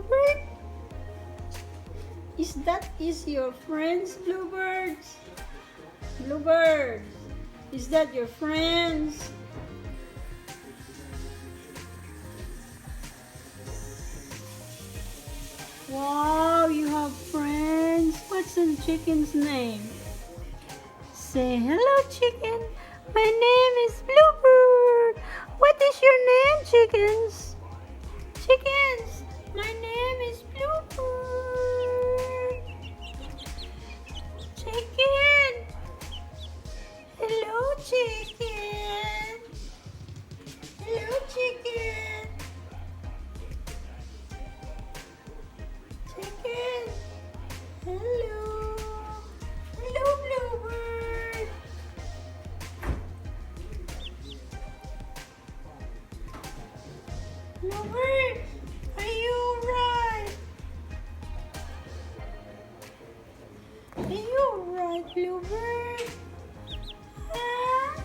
Bluebird? Is your friends, Bluebirds? Bluebird, is that your friends? Wow, you have friends. What's the chicken's name? Say hello, chicken. My name is Bluebird. What is your name, chickens? Chickens, my name is Bluebird. Chicken. Hello, chicken. Hello, chicken. Chicken. Hello. Hello, Bluebird. Bluebird, are you alright? Are you alright, Bluebird? Huh?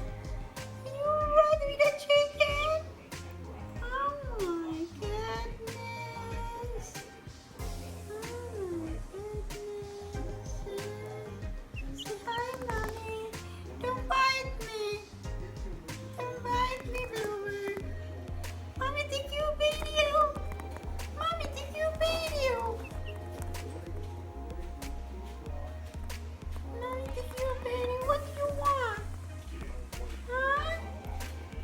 Are you alright with the chicken? Oh my goodness. Oh my goodness. Say hi, Mommy. Don't bite me. Don't bite me, Bluebird. Mommy, take you video. Mommy, take you video. Mommy, take you video. What do you want? Huh?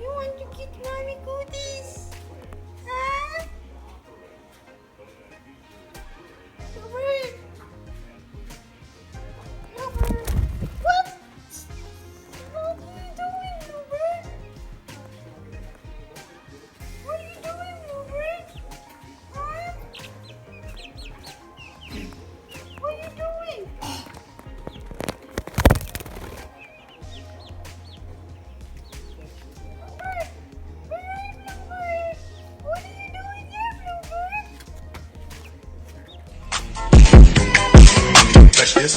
You want to get Mommy goodies? Huh? Bluebird. Bluebird. What? What are you doing, Bluebird? What are you doing, Bluebird? Huh? What are you doing? Bluebird! Where are you, Bluebird? What are you doing here, Bluebird? Touch this.